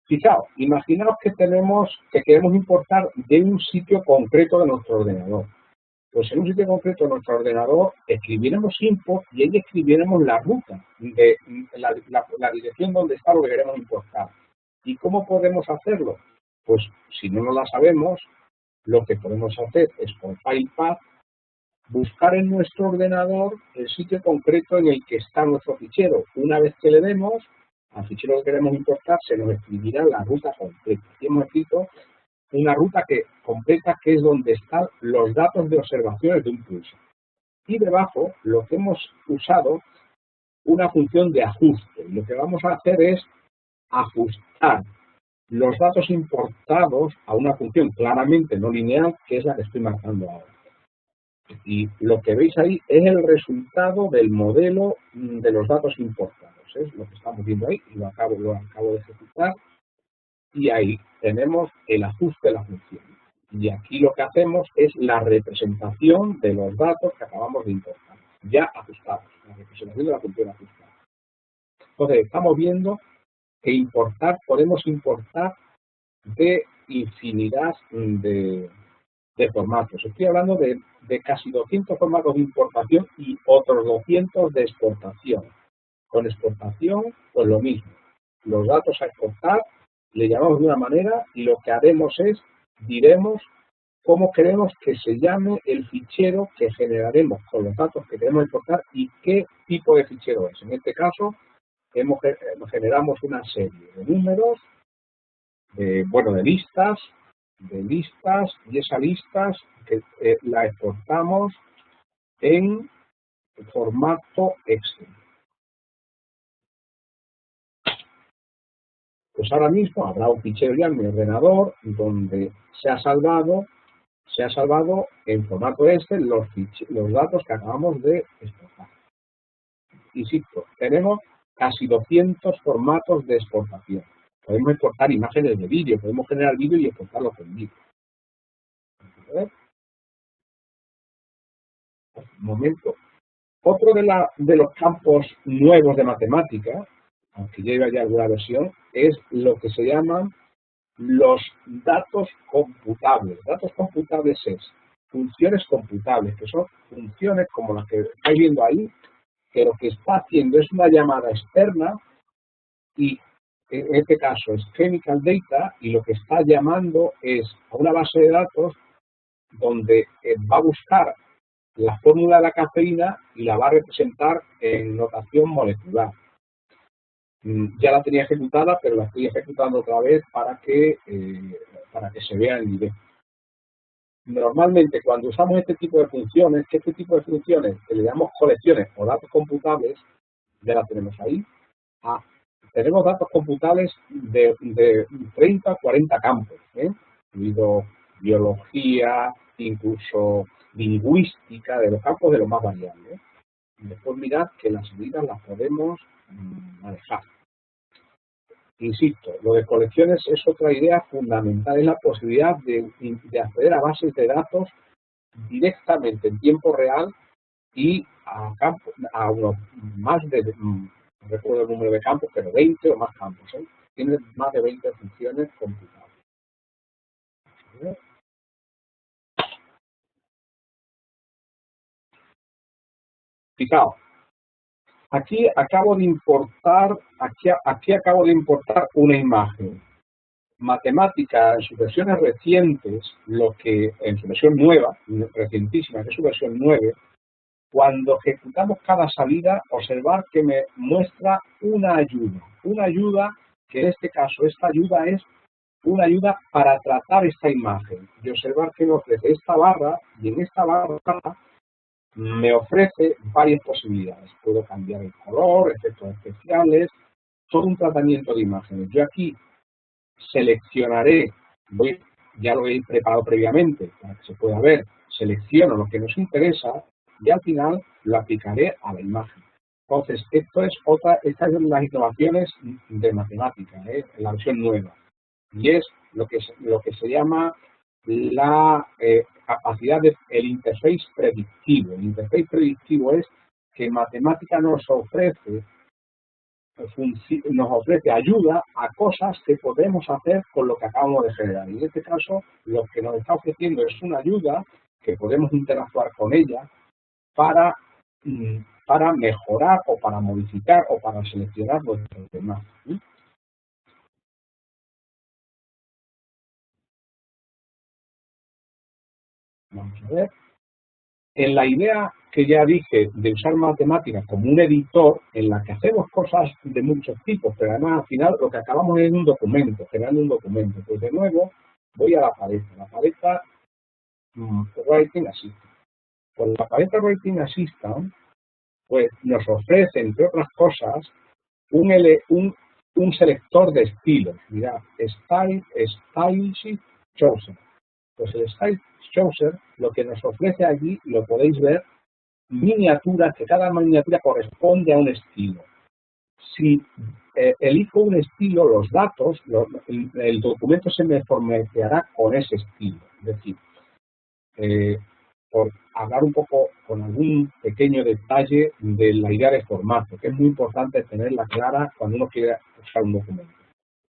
Fijaos, imaginaos que queremos importar de un sitio concreto de nuestro ordenador. Pues en un sitio concreto de nuestro ordenador escribiremos import y ahí escribiremos la ruta de la dirección donde está lo que queremos importar. ¿Y cómo podemos hacerlo? Pues si no nos la sabemos, lo que podemos hacer es por FilePath buscar en nuestro ordenador el sitio concreto en el que está nuestro fichero. Una vez que le demos al fichero que queremos importar, se nos escribirá la ruta completa. Aquí hemos escrito una ruta completa que es donde están los datos de observaciones de un pulso. Y debajo lo que hemos usado una función de ajuste. Lo que vamos a hacer es ajustar los datos importados a una función claramente no lineal, que es la que estoy marcando ahora. Y lo que veis ahí es el resultado del modelo de los datos importados. Es lo que estamos viendo ahí y lo acabo de ejecutar. Y ahí tenemos el ajuste de la función. Y aquí lo que hacemos es la representación de los datos que acabamos de importar. ya ajustados, la representación de la función ajustada. Entonces, estamos viendo que podemos importar de infinidad de formatos. Estoy hablando de casi 200 formatos de importación y otros 200 de exportación. Con exportación, pues lo mismo. Los datos a exportar le llamamos de una manera y lo que haremos es, diremos cómo queremos que se llame el fichero que generaremos con los datos que queremos exportar y qué tipo de fichero es. En este caso, generamos una serie de números, de listas, y esas listas que la exportamos en formato Excel. Pues ahora mismo habrá un fichero ya en mi ordenador donde se ha salvado en formato Excel los datos que acabamos de exportar. Insisto, tenemos casi 200 formatos de exportación. Podemos exportar imágenes de vídeo, podemos generar vídeo y exportarlo con vídeo. Un momento. Otro de los campos nuevos de matemática, aunque lleva ya alguna versión, es lo que se llaman los datos computables. Datos computables es funciones computables, que son funciones como las que estáis viendo ahí, que lo que está haciendo es una llamada externa y en este caso es chemical data y lo que está llamando es a una base de datos donde va a buscar la fórmula de la cafeína y la va a representar en notación molecular. Ya la tenía ejecutada, pero la estoy ejecutando otra vez para que se vea el nivel. Normalmente, cuando usamos este tipo de funciones, que le llamamos colecciones o datos computables, ya la tenemos ahí. Tenemos datos computables de 30 a 40 campos, incluido biología, incluso lingüística, de los campos de los más variables. Y después mirad que las medidas las podemos manejar. Insisto, lo de colecciones es otra idea fundamental, es la posibilidad de acceder a bases de datos directamente en tiempo real y a unos más de, no recuerdo el número de campos, pero 20 o más campos. Tiene más de 20 funciones computables. Fijaos, aquí acabo de importar una imagen. Matemática en sus versiones recientes, en su versión nueva, recientísima, que es su versión 9, cuando ejecutamos cada salida, observar que me muestra una ayuda que en este caso, esta ayuda es una ayuda para tratar esta imagen y observar que me ofrece esta barra y en esta barra me ofrece varias posibilidades. Puedo cambiar el color, efectos especiales, todo un tratamiento de imágenes. Yo aquí seleccionaré, ya lo he preparado previamente para que se pueda ver, selecciono lo que nos interesa y al final lo aplicaré a la imagen. Entonces, estas son las innovaciones de matemática, en la versión nueva. Y es lo que se llama la capacidad del interface predictivo. El interface predictivo es que matemática nos ofrece ayuda a cosas que podemos hacer con lo que acabamos de generar. Y en este caso, lo que nos está ofreciendo es una ayuda que podemos interactuar con ella para mejorar o para modificar o para seleccionar nuestros temas. Vamos a ver. En la idea que ya dije de usar matemáticas como un editor, en la que hacemos cosas de muchos tipos, pero además al final lo que acabamos es un documento, generando un documento. Pues de nuevo voy a la paleta Writing Assistant. Con la paleta Writing Assistant, pues nos ofrece, entre otras cosas, un selector de estilos. Mirad, Style Chooser. Pues el Style Chooser lo que nos ofrece aquí, lo podéis ver, miniaturas, que cada miniatura corresponde a un estilo. Si elijo un estilo, los datos, el documento se me formateará con ese estilo. Es decir, por hablar un poco con algún pequeño detalle de la idea de formato, que es muy importante tenerla clara cuando uno quiere usar un documento.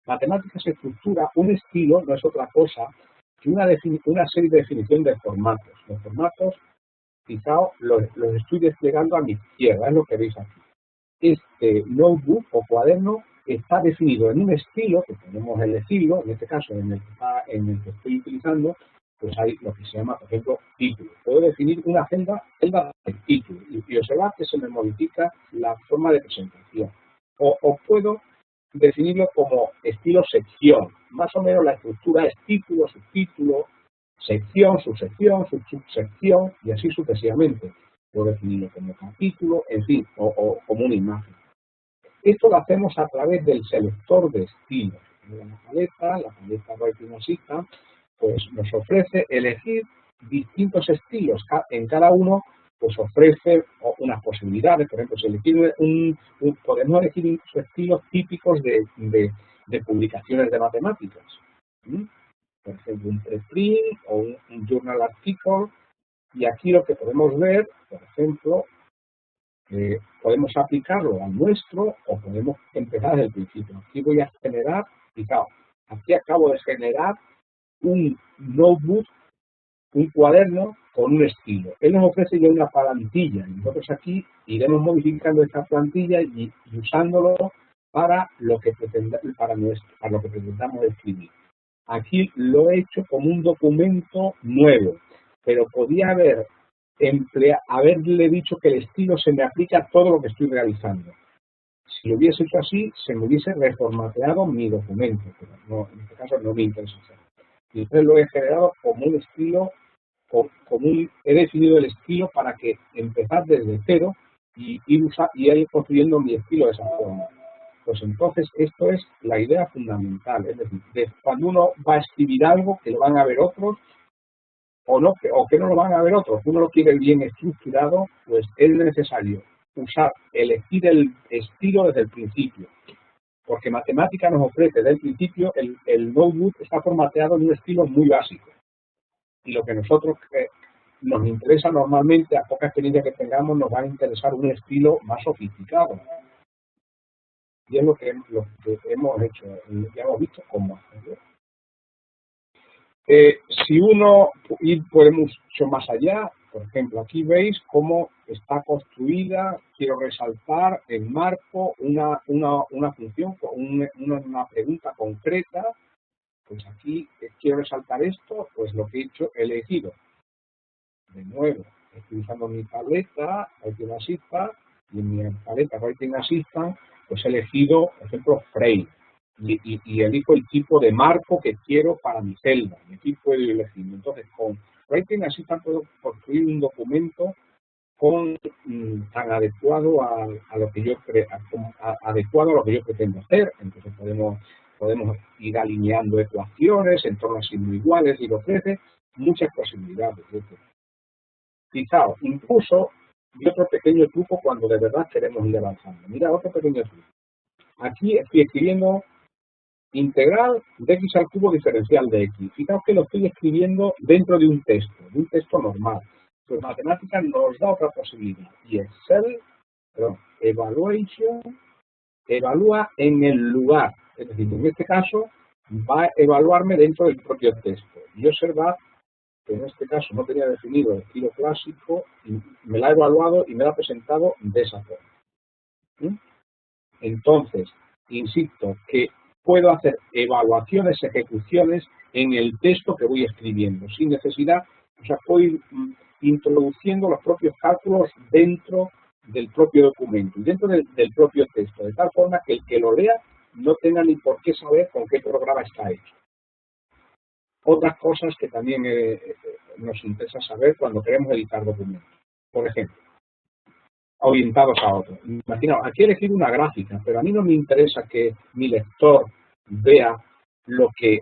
Matemáticas estructura, un estilo no es otra cosa que una serie de definición de formatos. Los formatos, fijaos, los estoy desplegando a mi izquierda, es lo que veis aquí. Este notebook o cuaderno está definido en un estilo, que podemos elegirlo, en este caso en el que estoy utilizando, pues hay lo que se llama, por ejemplo, título. Puedo definir una celda de título y observar que se me modifica la forma de presentación. O puedo definirlo como estilo sección. Más o menos la estructura es título, subtítulo, sección, subsección, subsección y así sucesivamente. Puedo definirlo como capítulo, en fin, o como una imagen. Esto lo hacemos a través del selector de estilos. La paleta Writing Assistant, pues nos ofrece elegir distintos estilos. En cada uno pues ofrece unas posibilidades. Por ejemplo, podemos elegir estilos típicos de publicaciones de matemáticas. Por ejemplo, un preprint o un journal article. Y aquí lo que podemos ver, por ejemplo, podemos aplicarlo al nuestro o podemos empezar desde el principio. Aquí voy a generar, fijaos, aquí acabo de generar un notebook, un cuaderno con un estilo. Él nos ofrece ya una plantilla y nosotros aquí iremos modificando esta plantilla y usándolo para lo que pretendamos escribir. Aquí lo he hecho como un documento nuevo, pero podía haberle dicho que el estilo se me aplica a todo lo que estoy realizando. Si lo hubiese hecho así, se me hubiese reformateado mi documento, pero no, en este caso no me interesa hacerlo. Y entonces lo he generado como un estilo, he definido el estilo para que empezar desde cero y ir construyendo mi estilo de esa forma. Pues entonces esto es la idea fundamental, es decir, cuando uno va a escribir algo que lo van a ver otros o que no lo van a ver otros, uno lo quiere bien estructurado, pues es necesario elegir el estilo desde el principio, porque matemática nos ofrece desde el principio, el notebook está formateado en un estilo muy básico y lo que nosotros nos interesa normalmente, a poca experiencia que tengamos, nos va a interesar un estilo más sofisticado. Y es lo que hemos hecho, ya hemos visto cómo hacerlo. Si uno puede mucho más allá, por ejemplo, aquí veis cómo está construida, quiero resaltar en marco una función, una pregunta concreta, pues aquí quiero resaltar esto, pues lo que he hecho, he elegido, de nuevo, estoy usando mi paleta, Writing Assistant, y en mi paleta Writing Assistant, pues he elegido, por ejemplo, frame. Y elijo el tipo de marco que quiero para mi celda. Y aquí puedo ir eligiendo. Entonces, con Writing Assistant puedo construir un documento tan adecuado a lo que yo pretendo hacer. Entonces podemos ir alineando ecuaciones en torno a signos iguales y ofrece muchas posibilidades. Fijaos, incluso y otro pequeño truco cuando de verdad queremos ir avanzando. Mira, otro pequeño truco. Aquí estoy escribiendo integral de x al cubo diferencial de x. Fijaos que lo estoy escribiendo dentro de un texto normal. Pues matemáticas nos da otra posibilidad. Y evaluation, evalúa en el lugar. Es decir, en este caso va a evaluarme dentro del propio texto. Y observad que en este caso no tenía definido el estilo clásico, y me la ha evaluado y me la ha presentado de esa forma. Entonces, insisto, que puedo hacer evaluaciones, ejecuciones en el texto que voy escribiendo, sin necesidad, o sea, puedo ir introduciendo los propios cálculos dentro del propio documento y dentro del propio texto, de tal forma que el que lo lea no tenga ni por qué saber con qué programa está hecho. Otras cosas que también nos interesa saber cuando queremos editar documentos. Por ejemplo, orientados a otros. Imaginaos, aquí he elegido una gráfica, pero a mí no me interesa que mi lector vea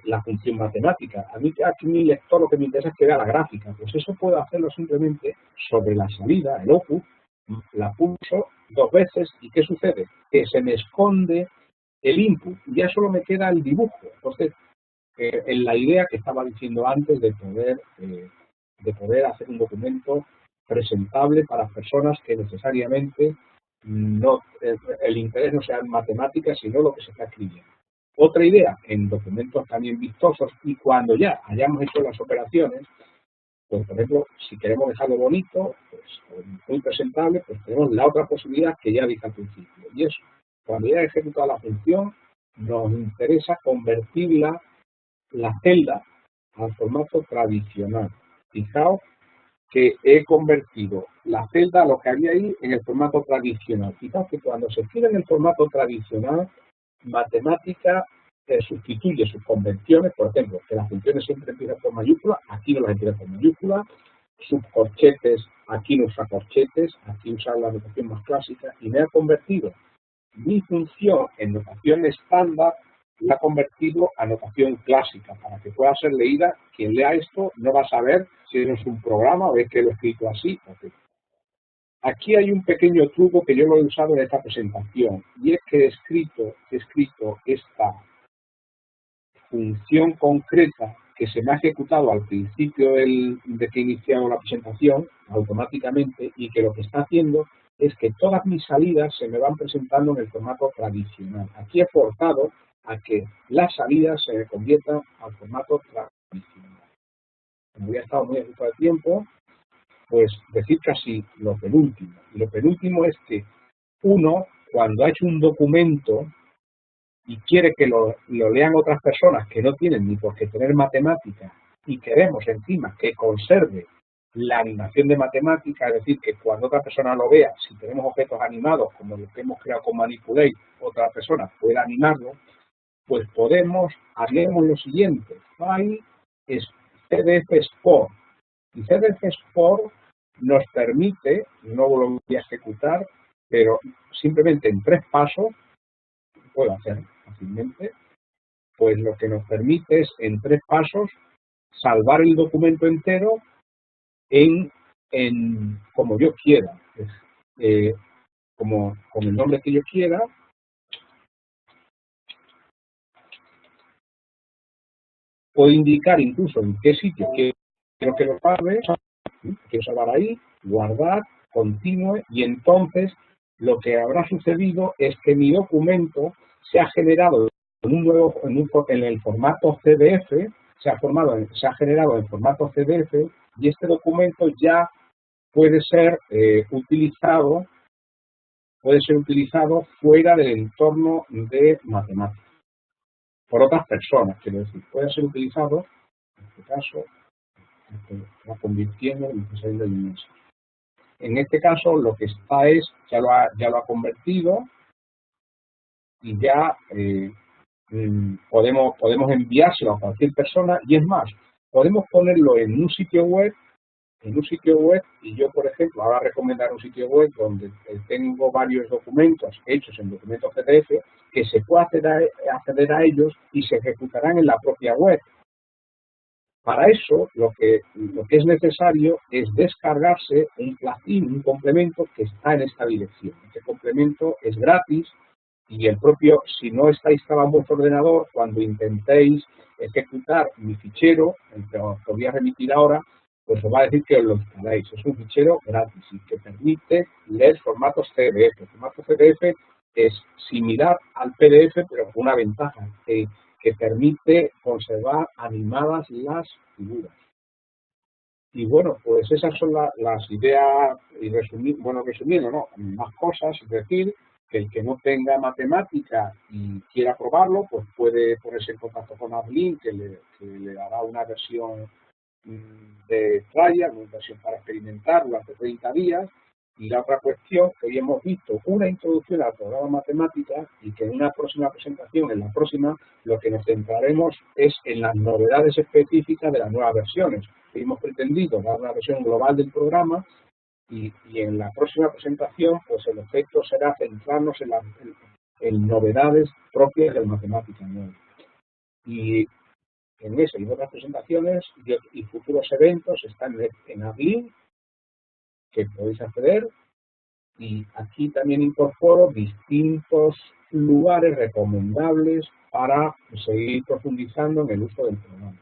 la función matemática. A mí aquí mi lector lo que me interesa es que vea la gráfica. Pues eso puedo hacerlo simplemente sobre la salida, el output, la pulso 2 veces y ¿qué sucede? Que se me esconde el input y ya solo me queda el dibujo. Entonces, en la idea que estaba diciendo antes de poder de poder hacer un documento presentable para personas que necesariamente no, el interés no sea en matemáticas, sino lo que se está escribiendo. Otra idea, en documentos también vistosos, y cuando ya hayamos hecho las operaciones, pues por ejemplo, si queremos dejarlo bonito, pues muy presentable, pues tenemos la otra posibilidad que ya dije al principio, y es cuando ya he ejecutado la función, nos interesa convertir la celda al formato tradicional. Fijaos que he convertido la celda, lo que había ahí, en el formato tradicional. Fijaos que cuando se escribe en el formato tradicional, matemática sustituye sus convenciones, por ejemplo, que las funciones siempre empiezan por mayúsculas, aquí no las empieza por mayúsculas, subcorchetes, aquí no usa corchetes, aquí usa la notación más clásica, y me ha convertido mi función en notación estándar, la ha convertido a notación clásica, para que pueda ser leída. Quien lea esto no va a saber si es un programa o es que lo he escrito así. Aquí hay un pequeño truco que yo lo he usado en esta presentación, y es que he escrito esta función concreta que se me ha ejecutado al principio de que he iniciado la presentación automáticamente, y que lo que está haciendo es que todas mis salidas se me van presentando en el formato tradicional. Aquí he forzado a que las salidas se me conviertan al formato tradicional. Como había estado muy ajustado de tiempo, pues decir casi lo penúltimo. Y lo penúltimo es que uno, cuando ha hecho un documento y quiere que lo lean otras personas que no tienen ni por qué tener matemática, y queremos encima que conserve la animación de matemática, es decir, que cuando otra persona lo vea, si tenemos objetos animados como los que hemos creado con Manipulate, otra persona pueda animarlo, pues haríamos lo siguiente: file es CDF Export, y CDF Export nos permite, no lo voy a ejecutar, pero simplemente en 3 pasos, puedo hacer fácilmente, pues lo que nos permite es en 3 pasos salvar el documento entero en como yo quiera, como con el nombre que yo quiera. Puedo indicar incluso en qué sitio quiero que lo salve, quiero salvar ahí, guardar, continúe, y entonces lo que habrá sucedido es que mi documento se ha generado en el formato CDF, se ha generado en formato CDF, y este documento ya puede ser utilizado fuera del entorno de matemáticas, por otras personas, quiero decir, puede ser utilizado, en este caso, la convirtiendo en necesario de dimensión. En este caso, lo que está es, ya lo ha convertido, y ya podemos enviárselo a cualquier persona, y es más, podemos ponerlo en un sitio web, y yo, por ejemplo, ahora recomendar un sitio web donde tengo varios documentos hechos en documentos PDF, que se puede acceder a ellos y se ejecutarán en la propia web. Para eso, lo que es necesario es descargarse un plugin, un complemento que está en esta dirección. Este complemento es gratis, y si no está instalado en vuestro ordenador, cuando intentéis ejecutar mi fichero, el que os voy a remitir ahora, pues os va a decir que os lo instaléis. Es un fichero gratis y que permite leer formatos CDF. El formato CDF es similar al PDF, pero con una ventaja, que permite conservar animadas las figuras. Y bueno, pues esas son las ideas, y resumiendo, ¿no? Más cosas, es decir, que el que no tenga matemática y quiera probarlo, pues puede ponerse en contacto con Ablin, que le dará una versión de trial, una versión para experimentar durante 30 días. Y la otra cuestión que hoy hemos visto, una introducción al programa matemática, y que en una próxima presentación, en la próxima, lo que nos centraremos es en las novedades específicas de las nuevas versiones. Hemos pretendido dar una versión global del programa, y en la próxima presentación, pues el efecto será centrarnos en novedades propias del matemática nueva. Y en esa y otras presentaciones y futuros eventos están en Ablin, que podéis acceder, y aquí también incorporo distintos lugares recomendables para seguir profundizando en el uso del programa.